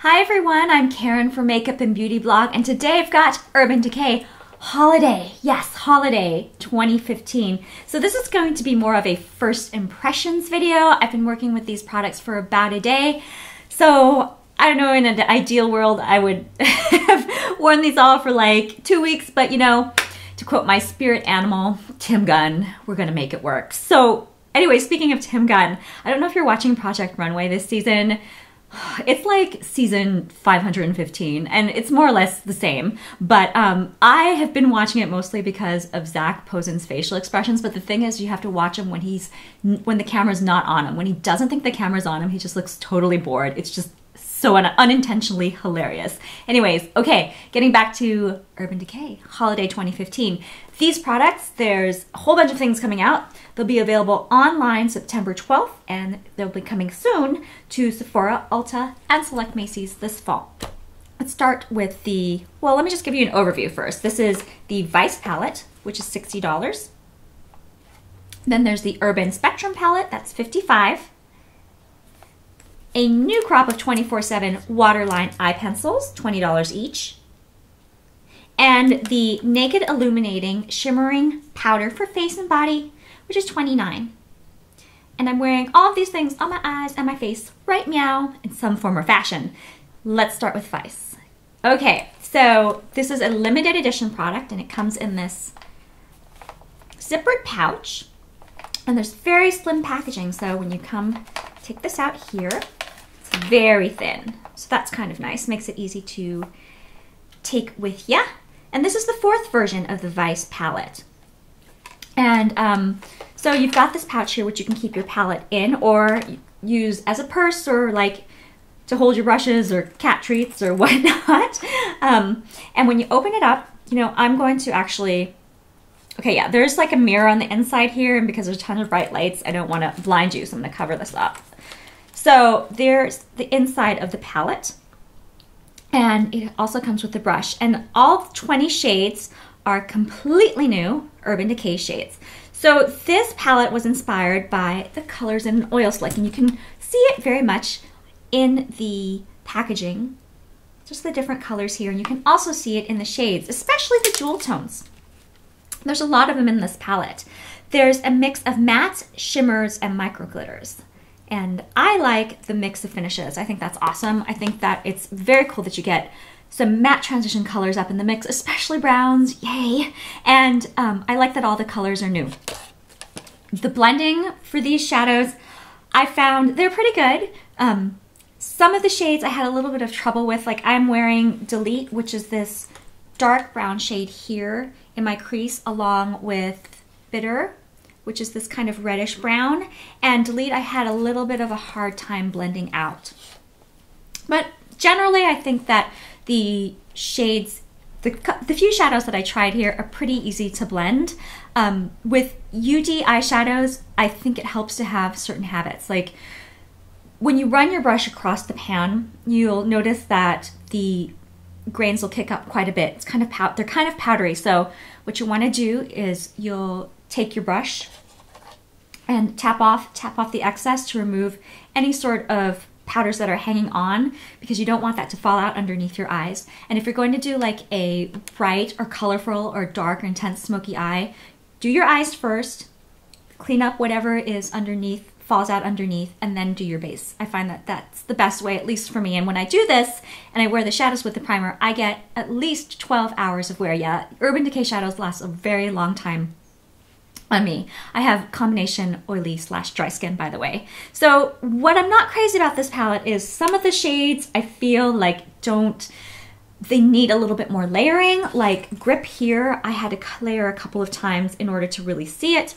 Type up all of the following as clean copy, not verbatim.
Hi everyone, I'm Karen from Makeup and Beauty Blog, and today I've got Urban Decay Holiday. Yes, Holiday 2015. So this is going to be more of a first impressions video. I've been working with these products for about a day. So I don't know, in an ideal world, I would have worn these all for like 2 weeks, but you know, to quote my spirit animal, Tim Gunn, we're gonna make it work. So anyway, speaking of Tim Gunn, I don't know if you're watching Project Runway this season. It's like season 515 and it's more or less the same, but I have been watching it mostly because of Zach Posen's facial expressions. But the thing is, you have to watch him when the camera's not on him. When he doesn't think the camera's on him, he just looks totally bored. It's just so unintentionally hilarious. Anyways, okay, getting back to Urban Decay Holiday 2015. These products, there's a whole bunch of things coming out. They'll be available online September 12th, and they'll be coming soon to Sephora, Ulta, and select Macy's this fall. Let's start with well, let me just give you an overview first. This is the Vice palette, which is $60. Then there's the Urban Spectrum palette, that's $55. A new crop of 24/7 Waterline eye pencils, $20 each. And the Naked Illuminating Shimmering Powder for face and body, which is $29. And I'm wearing all of these things on my eyes and my face right meow in some form or fashion. Let's start with Vice. Okay, so this is a limited edition product and it comes in this zippered pouch. And there's very slim packaging, so when you take this out here, it's very thin. So that's kind of nice, makes it easy to take with ya. And this is the 4th version of the Vice palette. And so you've got this pouch here, which you can keep your palette in or use as a purse or like to hold your brushes or cat treats or whatnot. And when you open it up, you know, I'm going to actually, okay, yeah, there's like a mirror on the inside here, and because there's a ton of bright lights, I don't want to blind you, so I'm going to cover this up. So there's the inside of the palette. And it also comes with the brush. And all 20 shades are completely new Urban Decay shades. So this palette was inspired by the colors in an oil slick. And you can see it very much in the packaging. Just the different colors here. And you can also see it in the shades, especially the jewel tones. There's a lot of them in this palette. There's a mix of mattes, shimmers, and micro glitters. And I like the mix of finishes. I think that's awesome. I think that it's very cool that you get some matte transition colors up in the mix, especially browns, yay. And I like that all the colors are new. The blending for these shadows, I found they're pretty good. Some of the shades I had a little bit of trouble with, like I'm wearing Delete, which is this dark brown shade here in my crease, along with Bitter, which is this kind of reddish brown, and Delete I had a little bit of a hard time blending out. But generally I think that the shades, the few shadows that I tried here are pretty easy to blend. With UD eyeshadows, I think it helps to have certain habits. Like when you run your brush across the pan, you'll notice that the grains will kick up quite a bit. It's kind of they're kind of powdery. So what you want to do is you'll take your brush and tap off the excess to remove any sort of powders that are hanging on, because you don't want that to fall out underneath your eyes. And if you're going to do like a bright or colorful or dark or intense smoky eye, do your eyes first, clean up whatever is underneath, falls out underneath, and then do your base. I find that that's the best way, at least for me. And when I do this and I wear the shadows with the primer, I get at least 12 hours of wear. Yeah, Urban Decay shadows last a very long time on me. I have combination oily / dry skin, by the way. So what I'm not crazy about this palette is some of the shades I feel like they need a little bit more layering. Like Grip here, I had to layer a couple of times in order to really see it.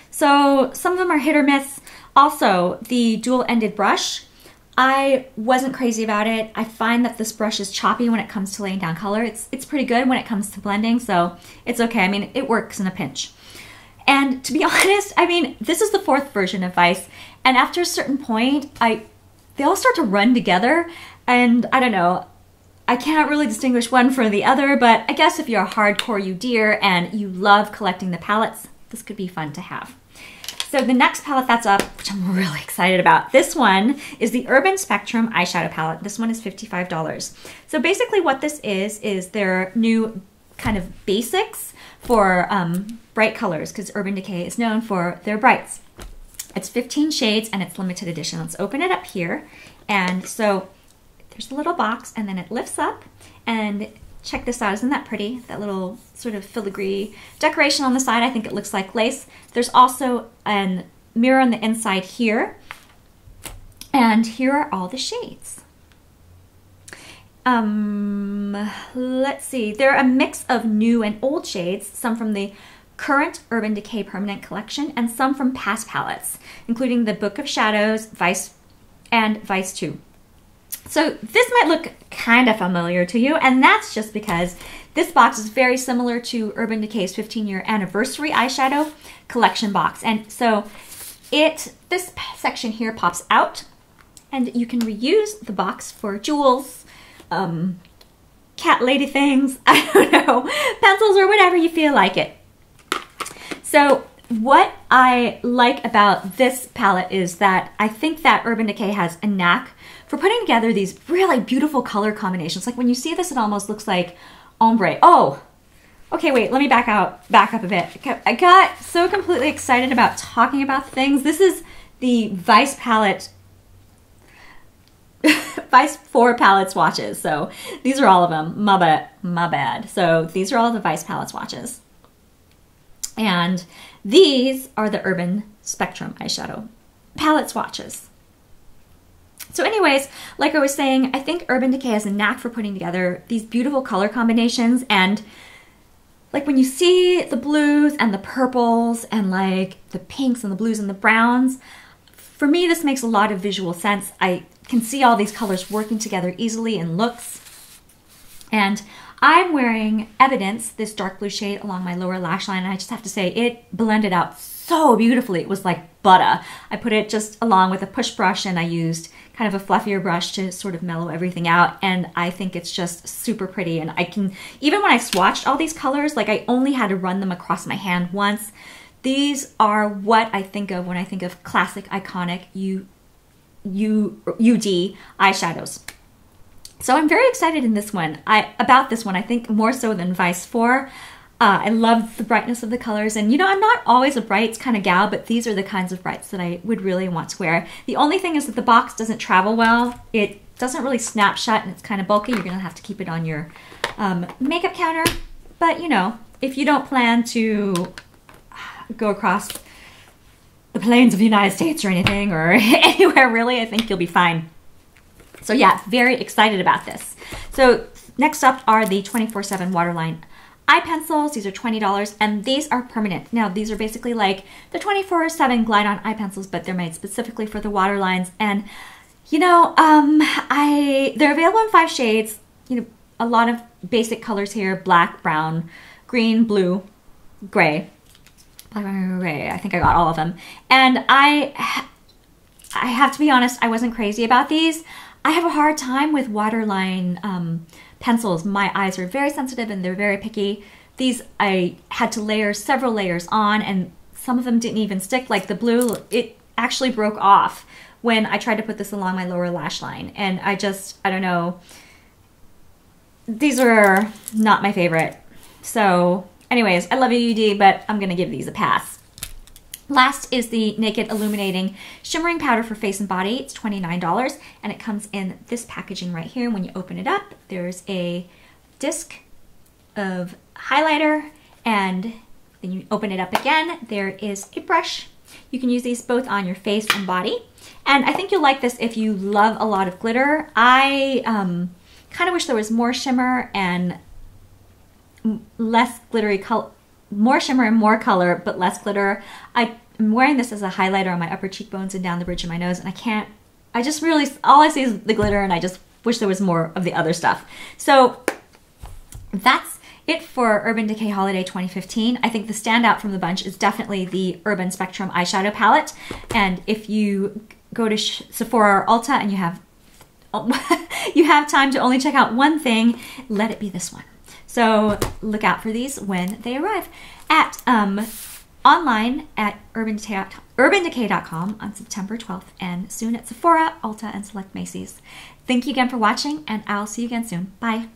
So some of them are hit or miss. Also, the dual-ended brush, I wasn't crazy about it. I find that this brush is choppy when it comes to laying down color. It's pretty good when it comes to blending, so it's okay. I mean, it works in a pinch. And to be honest, I mean, this is the 4th version of Vice, and after a certain point, they all start to run together, and I don't know, I can't really distinguish one from the other, but I guess if you're a hardcore UDer and you love collecting the palettes, this could be fun to have. So the next palette that's up, which I'm really excited about, this one is the Urban Spectrum eyeshadow palette. This one is $55. So basically what this is their new kind of basics for bright colors, because Urban Decay is known for their brights. It's 15 shades and it's limited edition. Let's open it up here. And so there's a little box and then it lifts up, and check this out. Isn't that pretty? That little sort of filigree decoration on the side. I think it looks like lace. There's also a mirror on the inside here. And here are all the shades. Let's see. They're a mix of new and old shades, some from the current Urban Decay Permanent Collection and some from past palettes, including the Book of Shadows, Vice, and Vice 2. So this might look kind of familiar to you, and that's just because this box is very similar to Urban Decay's 15-year anniversary eyeshadow collection box. And so this section here pops out, and you can reuse the box for jewels, cat lady things, I don't know, pencils or whatever you feel like it. So what I like about this palette is that I think that Urban Decay has a knack for putting together these really beautiful color combinations. Like when you see this, it almost looks like ombre. Oh, okay, wait, let me back up a bit. I got so completely excited about talking about things. This is the Vice palette, Vice 4 palette swatches. So these are all of them, my bad. So these are all the Vice palette swatches. And these are the Urban Spectrum eyeshadow palette swatches. So anyways, like I was saying, I think Urban Decay has a knack for putting together these beautiful color combinations. And like when you see the blues and the purples and like the pinks and the blues and the browns, for me, this makes a lot of visual sense. I can see all these colors working together easily in looks. And I'm wearing Evidence, this dark blue shade, along my lower lash line, and I just have to say it blended out so beautifully. It was like butter. I put it just along with a push brush, and I used kind of a fluffier brush to sort of mellow everything out, and I think it's just super pretty. And I can, even when I swatched all these colors, like I only had to run them across my hand once. These are what I think of when I think of classic, iconic UD eyeshadows. So I'm very excited in this one. About this one, I think more so than Vice 4. I love the brightness of the colors, and you know, I'm not always a brights kind of gal, but these are the kinds of brights that I would really want to wear. The only thing is that the box doesn't travel well. It doesn't really snap shut, and it's kind of bulky. You're gonna have to keep it on your makeup counter. But you know, if you don't plan to go across the plains of the United States or anything, or anywhere really, I think you'll be fine. So yeah, very excited about this. So next up are the 24/7 Waterline eye pencils. These are $20, and these are permanent. Now these are basically like the 24/7 Glide On eye pencils, but they're made specifically for the waterlines. And you know, they're available in 5 shades. You know, a lot of basic colors here: black, brown, green, blue, gray. Black, brown, gray. I think I got all of them. And I have to be honest, I wasn't crazy about these. I have a hard time with waterline pencils. My eyes are very sensitive and they're very picky. These I had to layer several layers on, and some of them didn't even stick. Like the blue, it actually broke off when I tried to put this along my lower lash line. And I don't know. These are not my favorite. So anyways, I love you, UD, but I'm gonna give these a pass. Last is the Naked Illuminating Shimmering Powder for Face and Body. It's $29, and it comes in this packaging right here. When you open it up, there's a disc of highlighter, and then you open it up again, there is a brush. You can use these both on your face and body, and I think you'll like this if you love a lot of glitter. I kind of wish there was more shimmer and less glittery color. More shimmer and more color, but less glitter. I'm wearing this as a highlighter on my upper cheekbones and down the bridge of my nose, and I just really, all I see is the glitter, and I just wish there was more of the other stuff. So that's it for Urban Decay Holiday 2015. I think the standout from the bunch is definitely the Urban Spectrum eyeshadow palette. And if you go to Sephora or Ulta and you have time to only check out one thing, let it be this one. So look out for these when they arrive. online at urbandecay.com on September 12th, and soon at Sephora, Ulta, and select Macy's. Thank you again for watching, and I'll see you again soon. Bye.